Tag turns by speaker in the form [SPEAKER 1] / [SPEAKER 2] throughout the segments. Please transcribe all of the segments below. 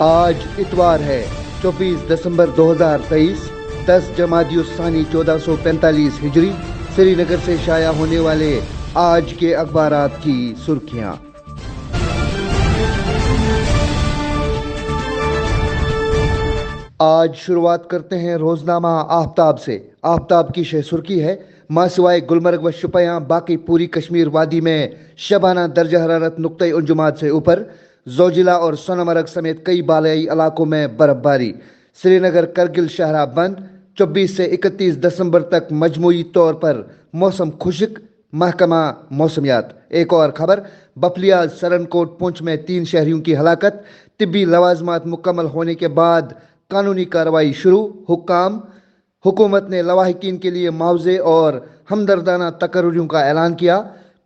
[SPEAKER 1] آج اتوار ہے 24 دسمبر 2023 10 جمادی الثانی 1445 ہجری سری نگر سے شائع ہونے والے آج کے اخبارات کی سرخیاں۔ آج شروعات کرتے ہیں روزنامہ آفتاب سے۔ آفتاب کی شہ سرخی ہے: ماں سوائے گلمرگ و شپیاں باقی پوری کشمیر وادی میں شبانہ درجہ حرارت نقطۂ انجماد سے اوپر، زوجلا اور سونمرگ سمیت کئی بالائی علاقوں میں برف باری۔ سری نگر کرگل شاہراہ بند، 24 سے 31 دسمبر تک مجموعی طور پر موسم خشک، محکمہ موسمیات۔ ایک اور خبر: بپلیاز سرنکوٹ پونچھ میں 3 شہریوں کی ہلاکت، طبی لوازمات مکمل ہونے کے بعد قانونی کارروائی شروع۔ حکومت نے لواحقین کے لیے معاوضے اور ہمدردانہ تقرریوں کا اعلان کیا۔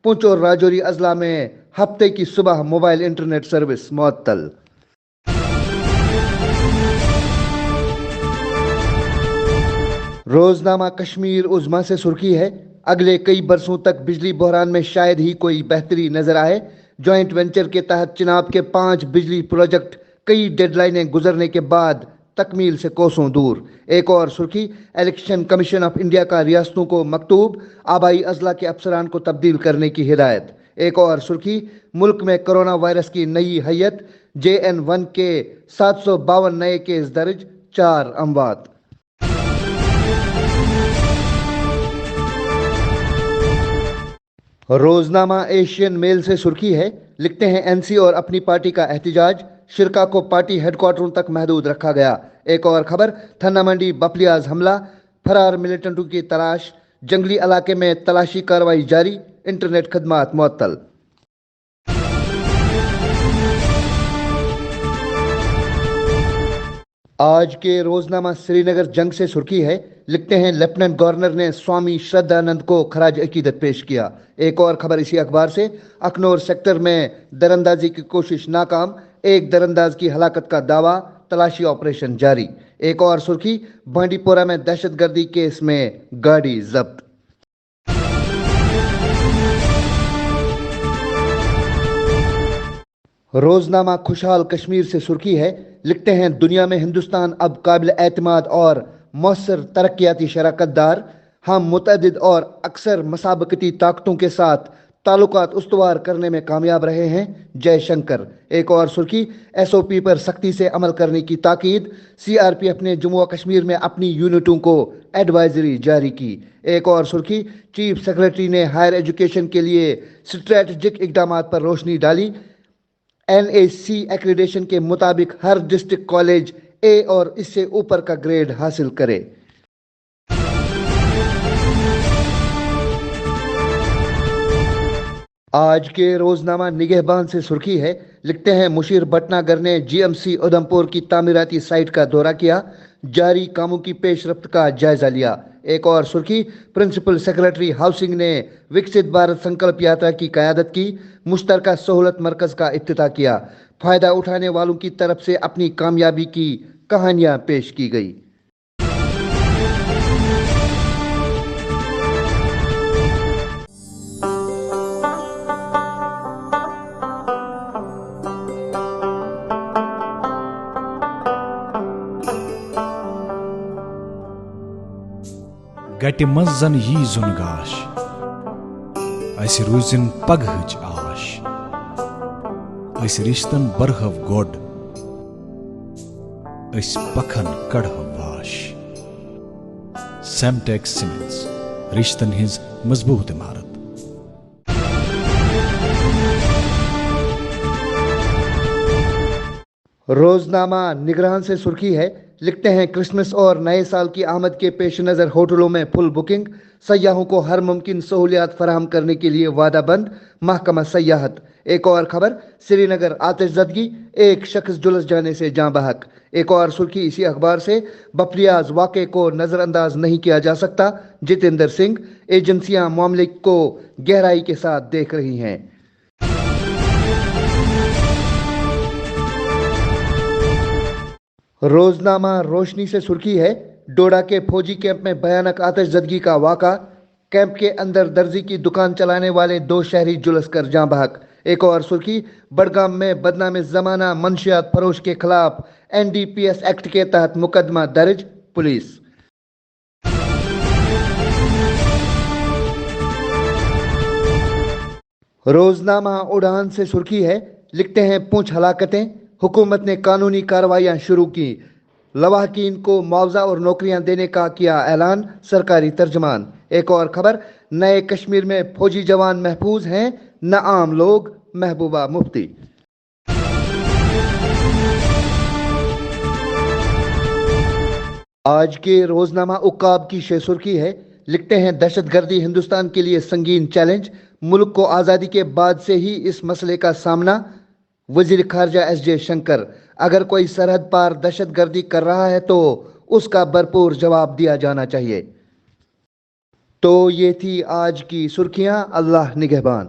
[SPEAKER 1] پونچھ اور راجوری اضلاع میں ہفتے کی صبح موبائل انٹرنیٹ سروس معطل۔ روزنامہ کشمیر عظمیٰ سے سرخی ہے: اگلے کئی برسوں تک بجلی بحران میں شاید ہی کوئی بہتری نظر آئے۔ جوائنٹ وینچر کے تحت چناب کے 5 بجلی پروجیکٹ کئی ڈیڈ لائنیں گزرنے کے بعد تکمیل سے کوسوں دور۔ ایک اور سرخی: الیکشن کمیشن آف انڈیا کا ریاستوں کو مکتوب، آبائی اضلاع کے افسران کو تبدیل کرنے کی ہدایت۔ ایک اور سرخی: ملک میں کرونا وائرس کی نئی حیت، JN1 کے 752 نئے کیس درج، 4 اموات۔ روزنامہ ایشین میل سے سرخی ہے: لکھتے ہیں NC اور اپنی پارٹی کا احتجاج، شرکا کو پارٹی ہیڈ کوارٹروں تک محدود رکھا گیا۔ ایک اور خبر: تھنہ منڈی بپلیاز حملہ، فرار ملیٹنٹوں کی تلاش، جنگلی علاقے میں تلاشی کارروائی جاری، انٹرنیٹ خدمات معطل۔ آج کے روزنامہ سری نگر جنگ سے سرخی ہے: لکھتے ہیں لیفٹیننٹ گورنر نے سوامی شردھانند کو خراج عقیدت پیش کیا۔ ایک اور خبر اسی اخبار سے: اخنور سیکٹر میں دراندازی کی کوشش ناکام، ایک درانداز کی ہلاکت کا دعویٰ، تلاشی آپریشن جاری۔ ایک اور سرخی: بانڈی پورہ میں دہشت گردی کیس میں گاڑی ضبط۔ روزنامہ خوشحال کشمیر سے سرخی ہے: لکھتے ہیں دنیا میں ہندوستان اب قابل اعتماد اور مؤثر ترقیاتی شراکت دار، ہم متعدد اور اکثر مسابقتی طاقتوں کے ساتھ تعلقات استوار کرنے میں کامیاب رہے ہیں، جے شنکر۔ ایک اور سرخی: SOP پر سختی سے عمل کرنے کی تاکید، CRPF نے جموں و کشمیر میں اپنی یونٹوں کو ایڈوائزری جاری کی۔ ایک اور سرخی: چیف سیکرٹری نے ہائر ایجوکیشن کے لیے اسٹریٹجک اقدامات پر روشنی ڈالی، NAC ایکریڈیشن کے مطابق ہر ڈسٹرکٹ کالج A اور اس سے اوپر کا گریڈ حاصل کرے۔ آج کے روزنامہ نگہبان سے سرخی ہے: لکھتے ہیں مشیر بھٹناگر نے GMC ادھمپور کی تعمیراتی سائٹ کا دورہ کیا، جاری کاموں کی پیش رفت کا جائزہ لیا۔ ایک اور سرخی: پرنسپل سیکرٹری ہاؤسنگ نے وکست بھارت سنکلپ یاترا کی قیادت کی، مشترکہ سہولت مرکز کا افتتاح کیا، فائدہ اٹھانے والوں کی طرف سے اپنی کامیابی کی کہانیاں پیش کی گئی۔
[SPEAKER 2] گٹہِ منٛز زن یی زُن گاش، اسہِ روٗزِن پگہٕچ آش، أسۍ رِشتن برہو گۄڈ، أسۍ پکھن کڑہو واش۔ سیمٹیک سیمنٹس، رشتن ہٕنٛز مضبوط عمارت۔
[SPEAKER 1] روزنامہ نگراں سے سرخی ہے: لکھتے ہیں کرسمس اور نئے سال کی آمد کے پیش نظر ہوٹلوں میں فل بکنگ، سیاحوں کو ہر ممکن سہولیات فراہم کرنے کے لیے وعدہ بند، محکمہ سیاحت۔ ایک اور خبر: سری نگر آتش زدگی، ایک شخص جلس جانے سے جاں بحق۔ ایک اور سرخی اسی اخبار سے: بپلیاز واقعے کو نظر انداز نہیں کیا جا سکتا، جتیندر سنگھ، ایجنسیاں معاملے کو گہرائی کے ساتھ دیکھ رہی ہیں۔ روزنامہ روشنی سے سرخی ہے: ڈوڈا کے فوجی کیمپ میں بھیانک آتش زدگی کا واقعہ، کیمپ کے اندر درزی کی دکان چلانے والے 2 شہری جلس کر جاں بحق۔ ایک اور سرخی، بڑگام میں بدنام زمانہ منشیات فروش کے خلاف NDPS ایکٹ کے تحت مقدمہ درج، پولیس۔ روزنامہ اڑان سے سرخی ہے، لکھتے ہیں پونچھ ہلاکتیں، حکومت نے قانونی کارروائیاں شروع کی، لواحقین کو معاوضہ اور نوکریاں دینے کا کیا اعلان، سرکاری ترجمان۔ ایک اور خبر، نئے کشمیر میں فوجی جوان محفوظ ہیں، نہ عام لوگ، محبوبہ مفتی۔ آج کے روزنامہ عقاب کی شہ سرخی ہے، لکھتے ہیں دہشت گردی ہندوستان کے لیے سنگین چیلنج، ملک کو آزادی کے بعد سے ہی اس مسئلے کا سامنا، وزیر خارجہ SJ شنکر۔ اگر کوئی سرحد پار دہشت گردی کر رہا ہے تو اس کا بھرپور جواب دیا جانا چاہیے۔ تو یہ تھی آج کی سرخیاں، اللہ نگہبان۔